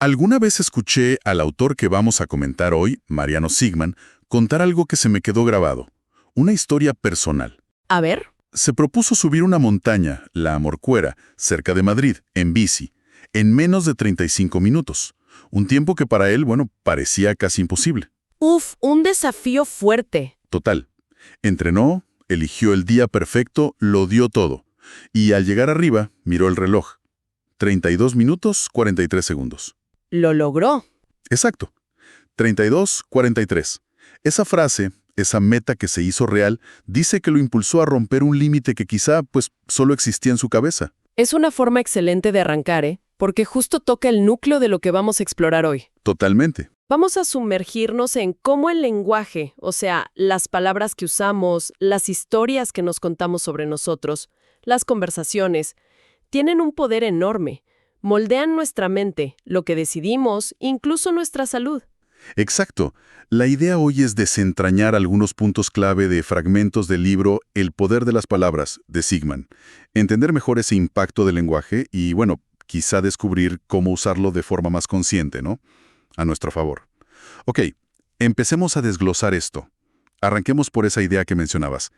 Alguna vez escuché al autor que vamos a comentar hoy, Mariano Sigman, contar algo que se me quedó grabado. Una historia personal. A ver, Se propuso subir una montaña, la Amorcuera, cerca de Madrid, en bici, en menos de 35 minutos. Un tiempo que para él, parecía casi imposible. un desafío fuerte. Total. Entrenó, eligió el día perfecto, lo dio todo. Y al llegar arriba, miró el reloj. 32 minutos, 43 segundos. Lo logró. Exacto. 32-43. Esa frase, esa meta que se hizo real, dice que lo impulsó a romper un límite que quizá, solo existía en su cabeza. Es una forma excelente de arrancar, ¿eh? Porque justo toca el núcleo de lo que vamos a explorar hoy. Totalmente. Vamos a sumergirnos en cómo el lenguaje, o sea, las palabras que usamos, las historias que nos contamos sobre nosotros, las conversaciones, tienen un poder enorme. Moldean nuestra mente, lo que decidimos, incluso nuestra salud. Exacto. La idea hoy es desentrañar algunos puntos clave de fragmentos del libro El poder de las palabras, de Sigman. Entender mejor ese impacto del lenguaje y, quizá descubrir cómo usarlo de forma más consciente, ¿no? A nuestro favor. Ok, empecemos a desglosar esto. Arranquemos por esa idea que mencionabas.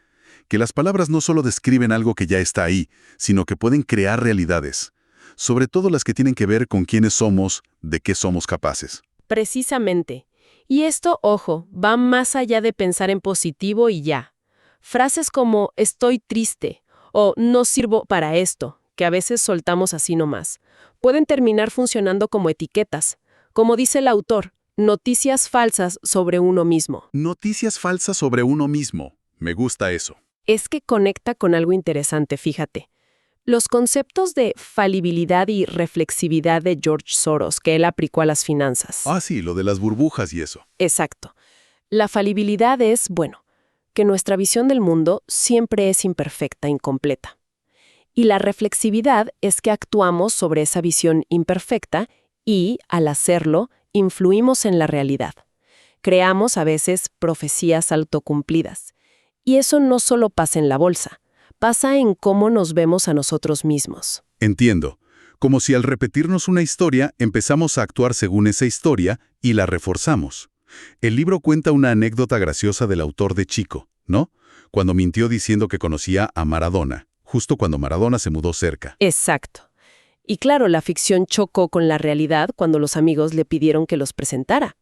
Que las palabras no solo describen algo que ya está ahí, sino que pueden crear realidades. Sobre todo las que tienen que ver con quiénes somos, de qué somos capaces. Precisamente. Y esto, ojo, va más allá de pensar en positivo y ya. Frases como estoy triste o no sirvo para esto, que a veces soltamos así nomás, pueden terminar funcionando como etiquetas. Como dice el autor, noticias falsas sobre uno mismo. Noticias falsas sobre uno mismo. Me gusta eso. Es que conecta con algo interesante, fíjate. Los conceptos de falibilidad y reflexividad de George Soros, que él aplicó a las finanzas. Ah, sí, lo de las burbujas y eso. Exacto. La falibilidad es, que nuestra visión del mundo siempre es imperfecta, incompleta. Y la reflexividad es que actuamos sobre esa visión imperfecta y, al hacerlo, influimos en la realidad. Creamos a veces profecías autocumplidas. Y eso no solo pasa en la bolsa, pasa en cómo nos vemos a nosotros mismos. Entiendo. Como si al repetirnos una historia empezamos a actuar según esa historia y la reforzamos. El libro cuenta una anécdota graciosa del autor de chico, ¿no? Cuando mintió diciendo que conocía a Maradona, justo cuando Maradona se mudó cerca. Exacto. Y claro, la ficción chocó con la realidad cuando los amigos le pidieron que los presentara.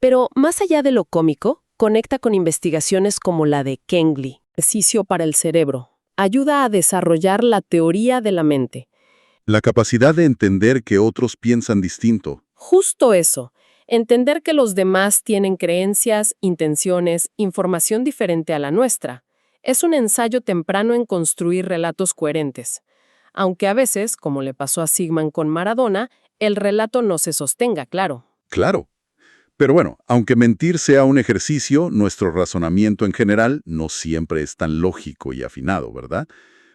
Pero más allá de lo cómico, conecta con investigaciones como la de Kengli, ejercicio para el cerebro. Ayuda a desarrollar la teoría de la mente. La capacidad de entender que otros piensan distinto. Justo eso. Entender que los demás tienen creencias, intenciones, información diferente a la nuestra. Es un ensayo temprano en construir relatos coherentes. Aunque a veces, como le pasó a Sigman con Maradona, el relato no se sostenga, claro. Claro. Pero aunque mentir sea un ejercicio, nuestro razonamiento en general no siempre es tan lógico y afinado, ¿verdad?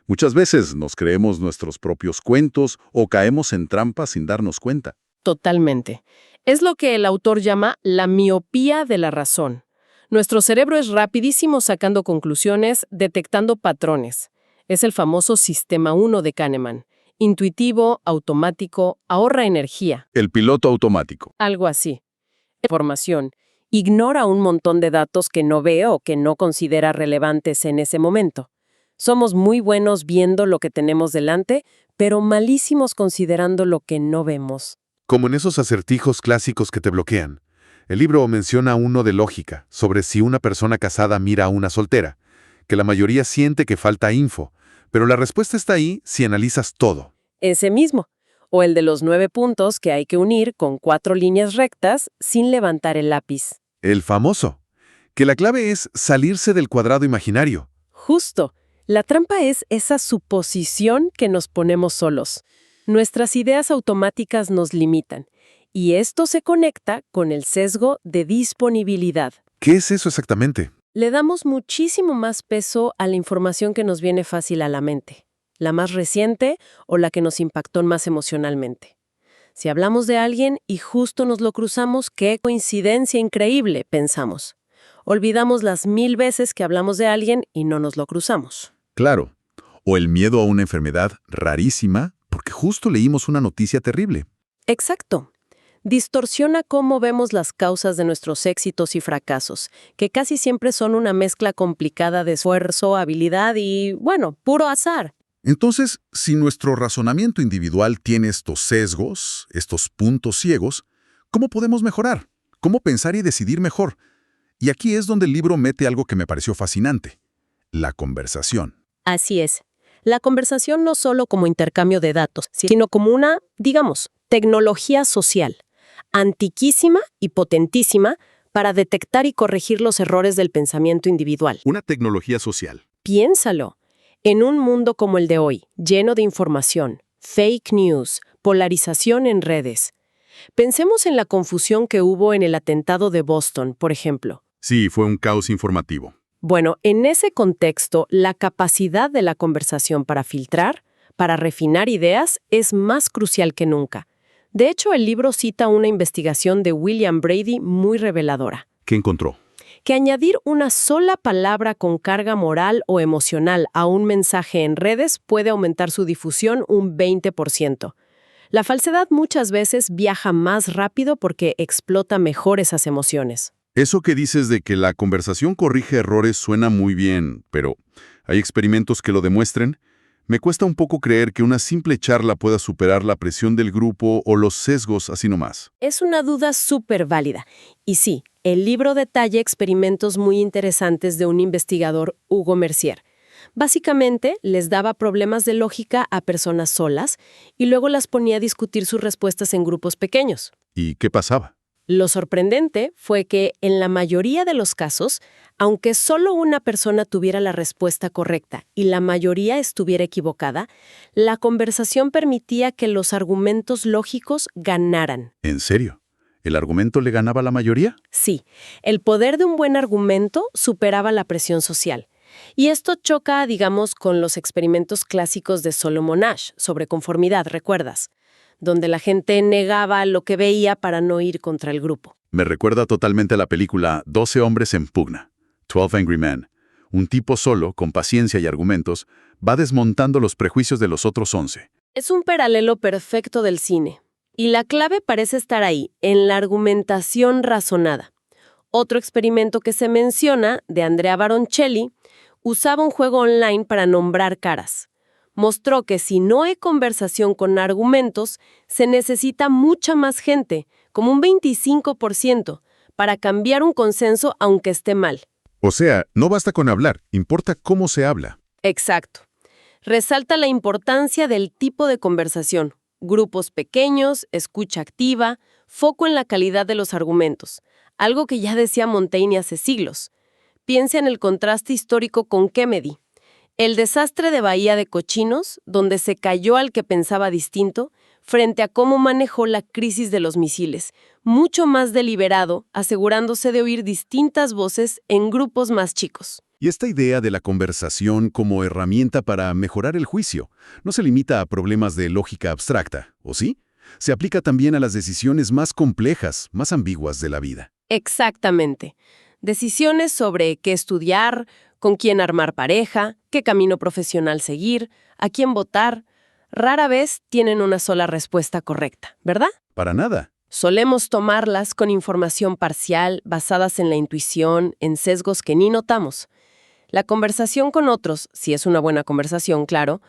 Muchas veces nos creemos nuestros propios cuentos o caemos en trampas sin darnos cuenta. Totalmente. Es lo que el autor llama la miopía de la razón. Nuestro cerebro es rapidísimo sacando conclusiones, detectando patrones. Es el famoso Sistema 1 de Kahneman. Intuitivo, automático, ahorra energía. El piloto automático. Algo así. Información. Ignora un montón de datos que no ve o que no considera relevantes en ese momento. Somos muy buenos viendo lo que tenemos delante, pero malísimos considerando lo que no vemos. Como en esos acertijos clásicos que te bloquean. El libro menciona uno de lógica, sobre si una persona casada mira a una soltera, que la mayoría siente que falta info, pero la respuesta está ahí si analizas todo. Ese mismo. O el de los 9 puntos que hay que unir con 4 líneas rectas sin levantar el lápiz. El famoso. Que la clave es salirse del cuadrado imaginario. Justo. La trampa es esa suposición que nos ponemos solos. Nuestras ideas automáticas nos limitan. Y esto se conecta con el sesgo de disponibilidad. ¿Qué es eso exactamente? Le damos muchísimo más peso a la información que nos viene fácil a la mente. La más reciente o la que nos impactó más emocionalmente. Si hablamos de alguien y justo nos lo cruzamos, ¡qué coincidencia increíble!, pensamos. Olvidamos las 1000 veces que hablamos de alguien y no nos lo cruzamos. Claro. O el miedo a una enfermedad rarísima porque justo leímos una noticia terrible. Exacto. Distorsiona cómo vemos las causas de nuestros éxitos y fracasos, que casi siempre son una mezcla complicada de esfuerzo, habilidad y, bueno, puro azar. Entonces, si nuestro razonamiento individual tiene estos sesgos, estos puntos ciegos, ¿cómo podemos mejorar? ¿Cómo pensar y decidir mejor? Y aquí es donde el libro mete algo que me pareció fascinante: la conversación. Así es. La conversación no solo como intercambio de datos, sino como una, digamos, tecnología social, antiquísima y potentísima para detectar y corregir los errores del pensamiento individual. Una tecnología social. Piénsalo. En un mundo como el de hoy, lleno de información, fake news, polarización en redes. Pensemos en la confusión que hubo en el atentado de Boston, por ejemplo. Sí, fue un caos informativo. Bueno, en ese contexto, la capacidad de la conversación para filtrar, para refinar ideas, es más crucial que nunca. De hecho, el libro cita una investigación de William Brady muy reveladora. ¿Qué encontró? Que añadir una sola palabra con carga moral o emocional a un mensaje en redes puede aumentar su difusión un 20%. La falsedad muchas veces viaja más rápido porque explota mejor esas emociones. Eso que dices de que la conversación corrige errores suena muy bien, pero ¿hay experimentos que lo demuestren? Me cuesta un poco creer que una simple charla pueda superar la presión del grupo o los sesgos así nomás. Es una duda súper válida. Y sí, el libro detalla experimentos muy interesantes de un investigador, Hugo Mercier. Básicamente, les daba problemas de lógica a personas solas y luego las ponía a discutir sus respuestas en grupos pequeños. ¿Y qué pasaba? Lo sorprendente fue que, en la mayoría de los casos, aunque solo una persona tuviera la respuesta correcta y la mayoría estuviera equivocada, la conversación permitía que los argumentos lógicos ganaran. ¿En serio? ¿El argumento le ganaba a la mayoría? Sí, el poder de un buen argumento superaba la presión social. Y esto choca, digamos, con los experimentos clásicos de Solomon Asch sobre conformidad, ¿recuerdas? Donde la gente negaba lo que veía para no ir contra el grupo. Me recuerda totalmente a la película 12 hombres en pugna, 12 Angry Men. Un tipo solo, con paciencia y argumentos, va desmontando los prejuicios de los otros 11. Es un paralelo perfecto del cine. Y la clave parece estar ahí, en la argumentación razonada. Otro experimento que se menciona, de Andrea Baroncelli, usaba un juego online para nombrar caras. Mostró que si no hay conversación con argumentos, se necesita mucha más gente, como un 25%, para cambiar un consenso aunque esté mal. O sea, no basta con hablar, importa cómo se habla. Exacto. Resalta la importancia del tipo de conversación. Grupos pequeños, escucha activa, foco en la calidad de los argumentos. Algo que ya decía Montaigne hace siglos. Piensa en el contraste histórico con Kennedy. El desastre de Bahía de Cochinos, donde se cayó al que pensaba distinto, frente a cómo manejó la crisis de los misiles, mucho más deliberado, asegurándose de oír distintas voces en grupos más chicos. Y esta idea de la conversación como herramienta para mejorar el juicio no se limita a problemas de lógica abstracta, ¿o sí? Se aplica también a las decisiones más complejas, más ambiguas de la vida. Exactamente. Decisiones sobre qué estudiar, con quién armar pareja, qué camino profesional seguir, a quién votar, rara vez tienen una sola respuesta correcta, ¿verdad? Para nada. Solemos tomarlas con información parcial, basadas en la intuición, en sesgos que ni notamos. La conversación con otros, si es una buena conversación, claro,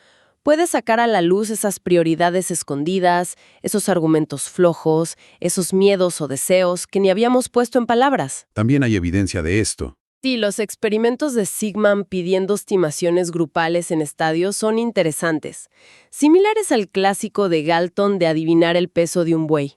puede sacar a la luz esas prioridades escondidas, esos argumentos flojos, esos miedos o deseos que ni habíamos puesto en palabras. También hay evidencia de esto. Sí, los experimentos de Sigman pidiendo estimaciones grupales en estadios son interesantes, similares al clásico de Galton de adivinar el peso de un buey.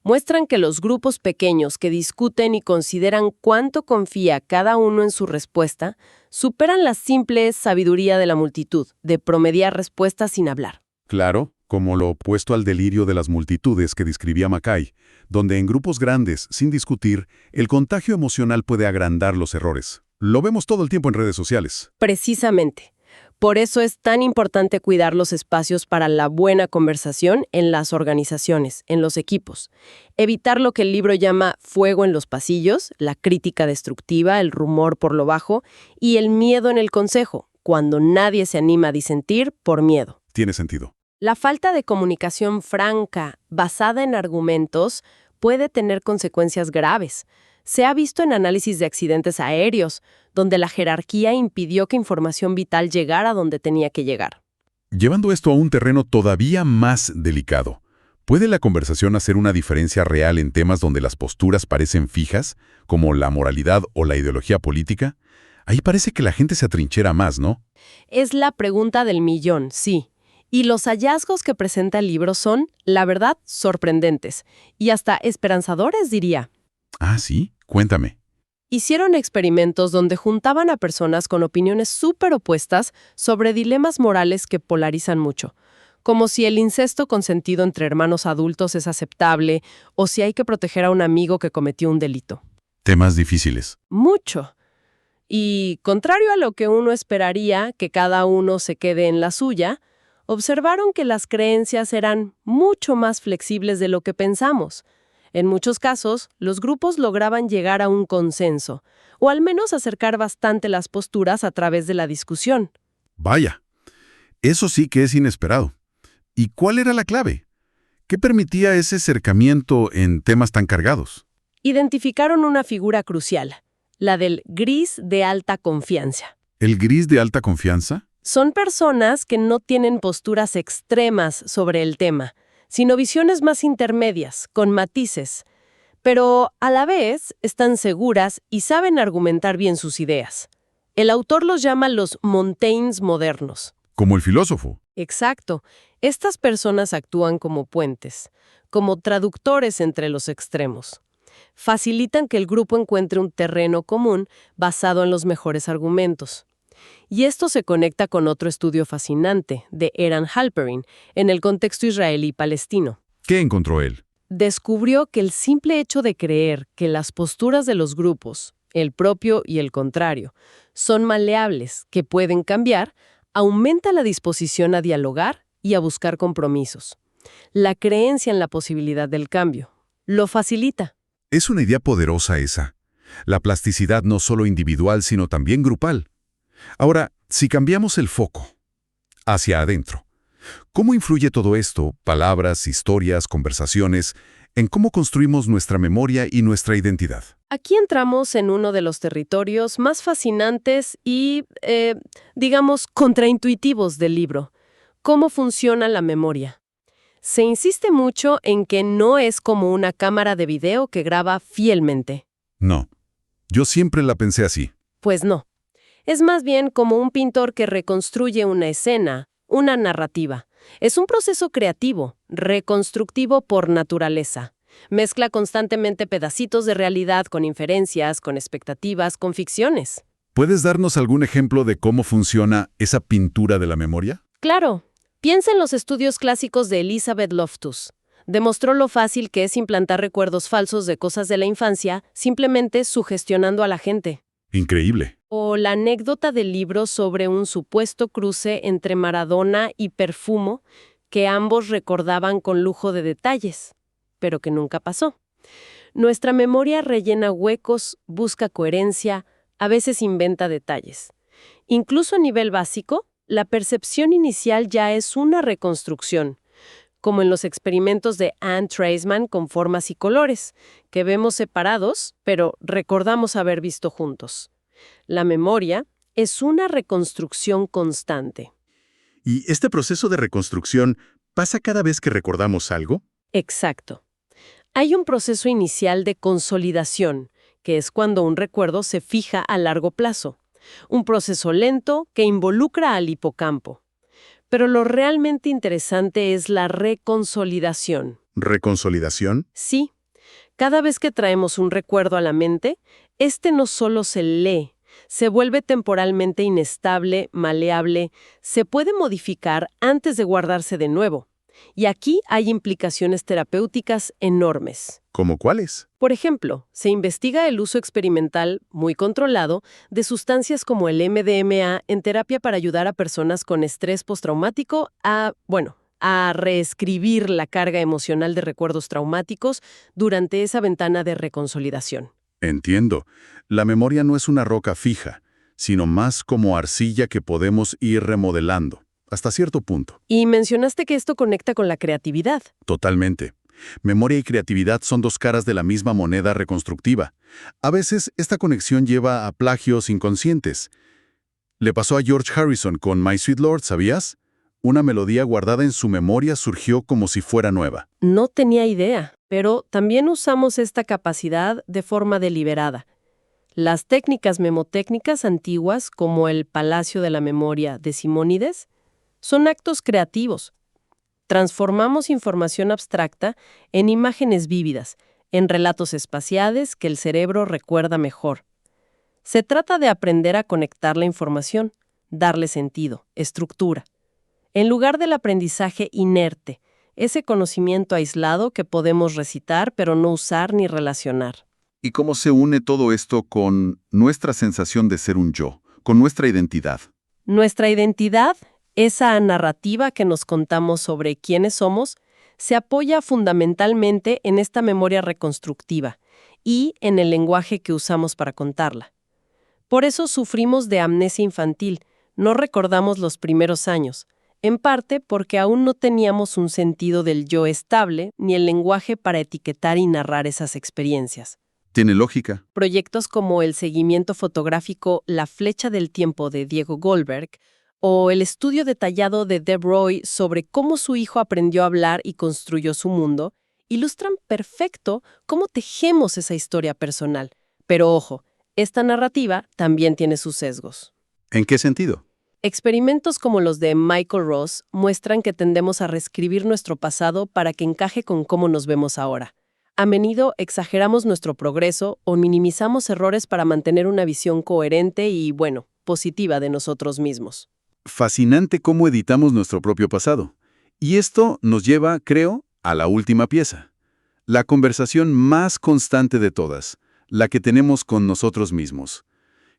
Muestran que los grupos pequeños que discuten y consideran cuánto confía cada uno en su respuesta, superan la simple sabiduría de la multitud, de promediar respuestas sin hablar. Claro, como lo opuesto al delirio de las multitudes que describía Mackay, donde en grupos grandes, sin discutir, el contagio emocional puede agrandar los errores. Lo vemos todo el tiempo en redes sociales. Precisamente. Por eso es tan importante cuidar los espacios para la buena conversación en las organizaciones, en los equipos. Evitar lo que el libro llama fuego en los pasillos, la crítica destructiva, el rumor por lo bajo y el miedo en el consejo, cuando nadie se anima a disentir por miedo. Tiene sentido. La falta de comunicación franca, basada en argumentos, puede tener consecuencias graves. Se ha visto en análisis de accidentes aéreos, donde la jerarquía impidió que información vital llegara donde tenía que llegar. Llevando esto a un terreno todavía más delicado, ¿puede la conversación hacer una diferencia real en temas donde las posturas parecen fijas, como la moralidad o la ideología política? Ahí parece que la gente se atrinchera más, ¿no? Es la pregunta del millón, sí. Y los hallazgos que presenta el libro son, la verdad, sorprendentes. Y hasta esperanzadores, diría. Ah, ¿sí? Cuéntame. Hicieron experimentos donde juntaban a personas con opiniones súper opuestas sobre dilemas morales que polarizan mucho, como si el incesto consentido entre hermanos adultos es aceptable o si hay que proteger a un amigo que cometió un delito. Temas difíciles. Mucho. Y, contrario a lo que uno esperaría, que cada uno se quede en la suya, observaron que las creencias eran mucho más flexibles de lo que pensamos. En muchos casos, los grupos lograban llegar a un consenso, o al menos acercar bastante las posturas a través de la discusión. Vaya, eso sí que es inesperado. ¿Y cuál era la clave? ¿Qué permitía ese acercamiento en temas tan cargados? Identificaron una figura crucial, la del gris de alta confianza. ¿El gris de alta confianza? Son personas que no tienen posturas extremas sobre el tema, sino visiones más intermedias, con matices, pero a la vez están seguras y saben argumentar bien sus ideas. El autor los llama los Montaignes modernos. Como el filósofo. Exacto. Estas personas actúan como puentes, como traductores entre los extremos. Facilitan que el grupo encuentre un terreno común basado en los mejores argumentos. Y esto se conecta con otro estudio fascinante de Eran Halperin en el contexto israelí-palestino. ¿Qué encontró él? Descubrió que el simple hecho de creer que las posturas de los grupos, el propio y el contrario, son maleables, que pueden cambiar, aumenta la disposición a dialogar y a buscar compromisos. La creencia en la posibilidad del cambio lo facilita. Es una idea poderosa esa. La plasticidad no solo individual, sino también grupal. Ahora, si cambiamos el foco hacia adentro, ¿cómo influye todo esto, palabras, historias, conversaciones, en cómo construimos nuestra memoria y nuestra identidad? Aquí entramos en uno de los territorios más fascinantes y, digamos, contraintuitivos del libro. ¿Cómo funciona la memoria? Se insiste mucho en que no es como una cámara de video que graba fielmente. No, yo siempre la pensé así. Pues no. Es más bien como un pintor que reconstruye una escena, una narrativa. Es un proceso creativo, reconstructivo por naturaleza. Mezcla constantemente pedacitos de realidad con inferencias, con expectativas, con ficciones. ¿Puedes darnos algún ejemplo de cómo funciona esa pintura de la memoria? Claro. Piensa en los estudios clásicos de Elizabeth Loftus. Demostró lo fácil que es implantar recuerdos falsos de cosas de la infancia, simplemente sugestionando a la gente. Increíble. O la anécdota del libro sobre un supuesto cruce entre Maradona y Perfumo, que ambos recordaban con lujo de detalles, pero que nunca pasó. Nuestra memoria rellena huecos, busca coherencia, a veces inventa detalles. Incluso a nivel básico, la percepción inicial ya es una reconstrucción, como en los experimentos de Anne Treisman con formas y colores, que vemos separados, pero recordamos haber visto juntos. La memoria es una reconstrucción constante. ¿Y este proceso de reconstrucción pasa cada vez que recordamos algo? Exacto. Hay un proceso inicial de consolidación, que es cuando un recuerdo se fija a largo plazo. Un proceso lento que involucra al hipocampo. Pero lo realmente interesante es la reconsolidación. ¿Reconsolidación? Sí. Cada vez que traemos un recuerdo a la mente, este no solo se lee, se vuelve temporalmente inestable, maleable, se puede modificar antes de guardarse de nuevo. Y aquí hay implicaciones terapéuticas enormes. ¿Cómo cuáles? Por ejemplo, se investiga el uso experimental, muy controlado, de sustancias como el MDMA en terapia para ayudar a personas con estrés postraumático a reescribir la carga emocional de recuerdos traumáticos durante esa ventana de reconsolidación. Entiendo. La memoria no es una roca fija, sino más como arcilla que podemos ir remodelando. hasta cierto punto. Y mencionaste que esto conecta con la creatividad. Totalmente. Memoria y creatividad son dos caras de la misma moneda reconstructiva. A veces, esta conexión lleva a plagios inconscientes. Le pasó a George Harrison con My Sweet Lord, ¿sabías? Una melodía guardada en su memoria surgió como si fuera nueva. No tenía idea, pero también usamos esta capacidad de forma deliberada. Las técnicas memotécnicas antiguas, como el Palacio de la Memoria de Simónides, son actos creativos. Transformamos información abstracta en imágenes vívidas, en relatos espaciales que el cerebro recuerda mejor. Se trata de aprender a conectar la información, darle sentido, estructura. En lugar del aprendizaje inerte, ese conocimiento aislado que podemos recitar pero no usar ni relacionar. ¿Y cómo se une todo esto con nuestra sensación de ser un yo, con nuestra identidad? Nuestra identidad, esa narrativa que nos contamos sobre quiénes somos, se apoya fundamentalmente en esta memoria reconstructiva y en el lenguaje que usamos para contarla. Por eso sufrimos de amnesia infantil, no recordamos los primeros años, en parte porque aún no teníamos un sentido del yo estable ni el lenguaje para etiquetar y narrar esas experiencias. Tiene lógica. Proyectos como el seguimiento fotográfico La Flecha del Tiempo de Diego Goldberg o el estudio detallado de Deb Roy sobre cómo su hijo aprendió a hablar y construyó su mundo, ilustran perfecto cómo tejemos esa historia personal. Pero ojo, esta narrativa también tiene sus sesgos. ¿En qué sentido? Experimentos como los de Michael Ross muestran que tendemos a reescribir nuestro pasado para que encaje con cómo nos vemos ahora. A menudo exageramos nuestro progreso o minimizamos errores para mantener una visión coherente y, positiva de nosotros mismos. Fascinante cómo editamos nuestro propio pasado. Y esto nos lleva, creo, a la última pieza. La conversación más constante de todas, la que tenemos con nosotros mismos.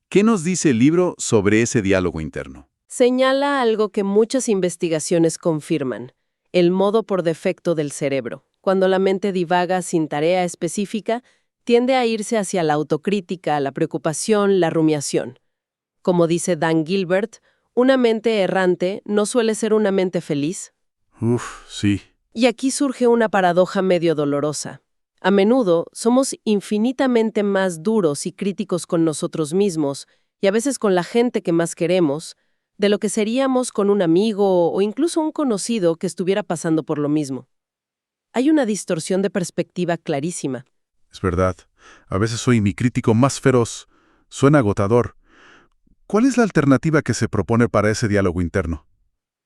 ¿Qué nos dice el libro sobre ese diálogo interno? Señala algo que muchas investigaciones confirman: el modo por defecto del cerebro. Cuando la mente divaga sin tarea específica, tiende a irse hacia la autocrítica, la preocupación, la rumiación. Como dice Dan Gilbert, una mente errante no suele ser una mente feliz. Sí. Y aquí surge una paradoja medio dolorosa. A menudo somos infinitamente más duros y críticos con nosotros mismos, y a veces con la gente que más queremos, de lo que seríamos con un amigo o incluso un conocido que estuviera pasando por lo mismo. Hay una distorsión de perspectiva clarísima. Es verdad. A veces soy mi crítico más feroz. Suena agotador. ¿Cuál es la alternativa que se propone para ese diálogo interno?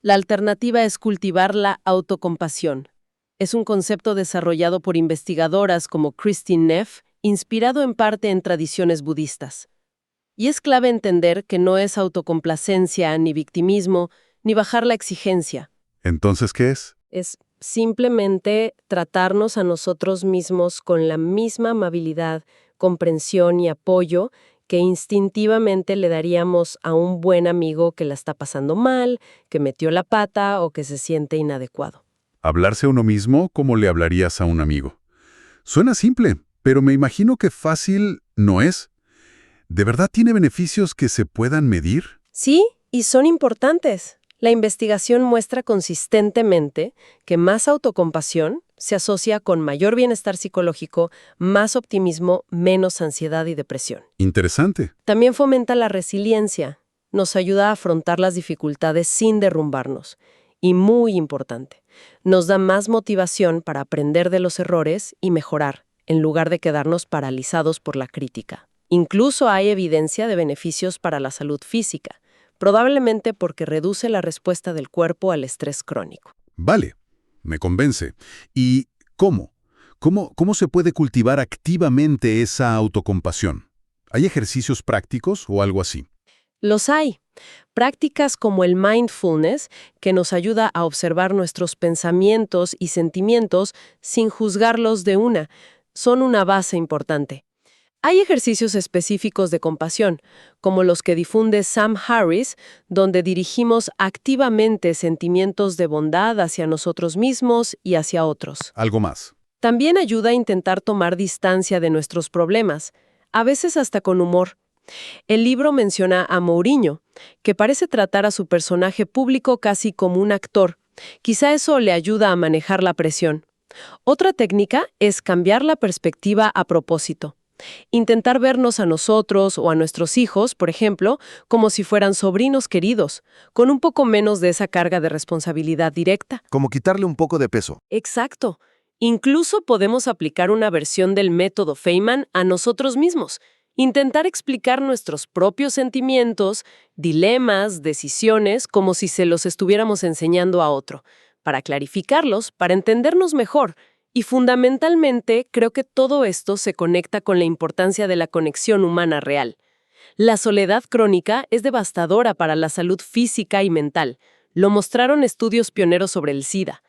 La alternativa es cultivar la autocompasión. Es un concepto desarrollado por investigadoras como Christine Neff, inspirado en parte en tradiciones budistas. Y es clave entender que no es autocomplacencia, ni victimismo, ni bajar la exigencia. ¿Entonces qué es? Es simplemente tratarnos a nosotros mismos con la misma amabilidad, comprensión y apoyo que instintivamente le daríamos a un buen amigo que la está pasando mal, que metió la pata o que se siente inadecuado. Hablarse a uno mismo como le hablarías a un amigo. Suena simple, pero me imagino que fácil no es. ¿De verdad tiene beneficios que se puedan medir? Sí, y son importantes. La investigación muestra consistentemente que más autocompasión se asocia con mayor bienestar psicológico, más optimismo, menos ansiedad y depresión. Interesante. También fomenta la resiliencia, nos ayuda a afrontar las dificultades sin derrumbarnos. Y muy importante, nos da más motivación para aprender de los errores y mejorar, en lugar de quedarnos paralizados por la crítica. Incluso hay evidencia de beneficios para la salud física, probablemente porque reduce la respuesta del cuerpo al estrés crónico. Vale, me convence. ¿Y cómo? ¿Cómo se puede cultivar activamente esa autocompasión? ¿Hay ejercicios prácticos o algo así? Los hay. Prácticas como el mindfulness, que nos ayuda a observar nuestros pensamientos y sentimientos sin juzgarlos de una, son una base importante. Hay ejercicios específicos de compasión, como los que difunde Sam Harris, donde dirigimos activamente sentimientos de bondad hacia nosotros mismos y hacia otros. Algo más. También ayuda a intentar tomar distancia de nuestros problemas, a veces hasta con humor. El libro menciona a Mourinho, que parece tratar a su personaje público casi como un actor. Quizá eso le ayuda a manejar la presión. Otra técnica es cambiar la perspectiva a propósito. Intentar vernos a nosotros o a nuestros hijos, por ejemplo, como si fueran sobrinos queridos, con un poco menos de esa carga de responsabilidad directa. Como quitarle un poco de peso. Exacto. Incluso podemos aplicar una versión del método Feynman a nosotros mismos. Intentar explicar nuestros propios sentimientos, dilemas, decisiones, como si se los estuviéramos enseñando a otro, para clarificarlos, para entendernos mejor. Y fundamentalmente, creo que todo esto se conecta con la importancia de la conexión humana real. La soledad crónica es devastadora para la salud física y mental. Lo mostraron estudios pioneros sobre el SIDA.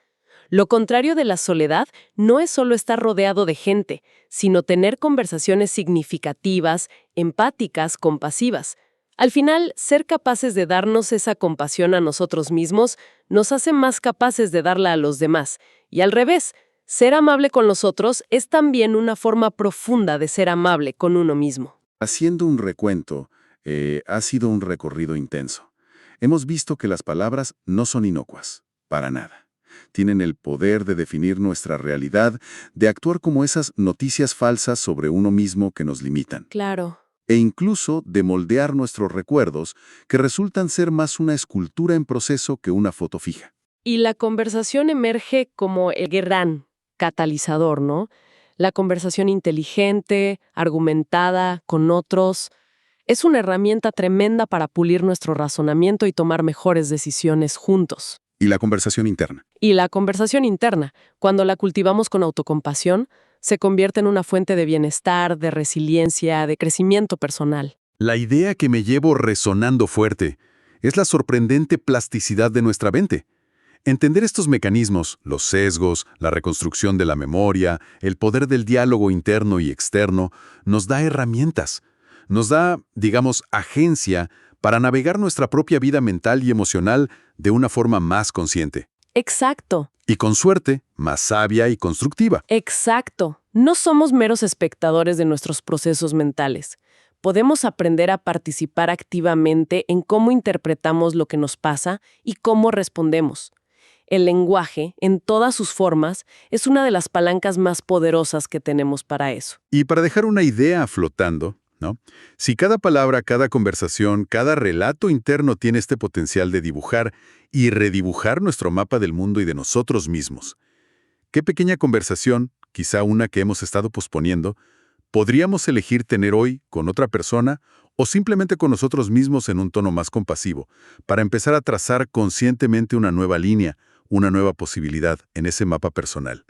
Lo contrario de la soledad no es solo estar rodeado de gente, sino tener conversaciones significativas, empáticas, compasivas. Al final, ser capaces de darnos esa compasión a nosotros mismos nos hace más capaces de darla a los demás. Y al revés, ser amable con los otros es también una forma profunda de ser amable con uno mismo. Haciendo un recuento, ha sido un recorrido intenso. Hemos visto que las palabras no son inocuas, para nada. Tienen el poder de definir nuestra realidad, de actuar como esas noticias falsas sobre uno mismo que nos limitan. Claro. E incluso de moldear nuestros recuerdos, que resultan ser más una escultura en proceso que una foto fija. Y la conversación emerge como el gran catalizador, ¿no? La conversación inteligente, argumentada, con otros, es una herramienta tremenda para pulir nuestro razonamiento y tomar mejores decisiones juntos. Y la conversación interna. Y la conversación interna, cuando la cultivamos con autocompasión, se convierte en una fuente de bienestar, de resiliencia, de crecimiento personal. La idea que me llevo resonando fuerte es la sorprendente plasticidad de nuestra mente. Entender estos mecanismos, los sesgos, la reconstrucción de la memoria, el poder del diálogo interno y externo, nos da herramientas. Nos da, digamos, agencia para navegar nuestra propia vida mental y emocional de una forma más consciente. Exacto. Y con suerte, más sabia y constructiva. Exacto. No somos meros espectadores de nuestros procesos mentales. Podemos aprender a participar activamente en cómo interpretamos lo que nos pasa y cómo respondemos. El lenguaje, en todas sus formas, es una de las palancas más poderosas que tenemos para eso. Y para dejar una idea flotando, ¿no? Si cada palabra, cada conversación, cada relato interno tiene este potencial de dibujar y redibujar nuestro mapa del mundo y de nosotros mismos, ¿qué pequeña conversación, quizá una que hemos estado posponiendo, podríamos elegir tener hoy con otra persona o simplemente con nosotros mismos en un tono más compasivo, para empezar a trazar conscientemente una nueva línea, una nueva posibilidad en ese mapa personal?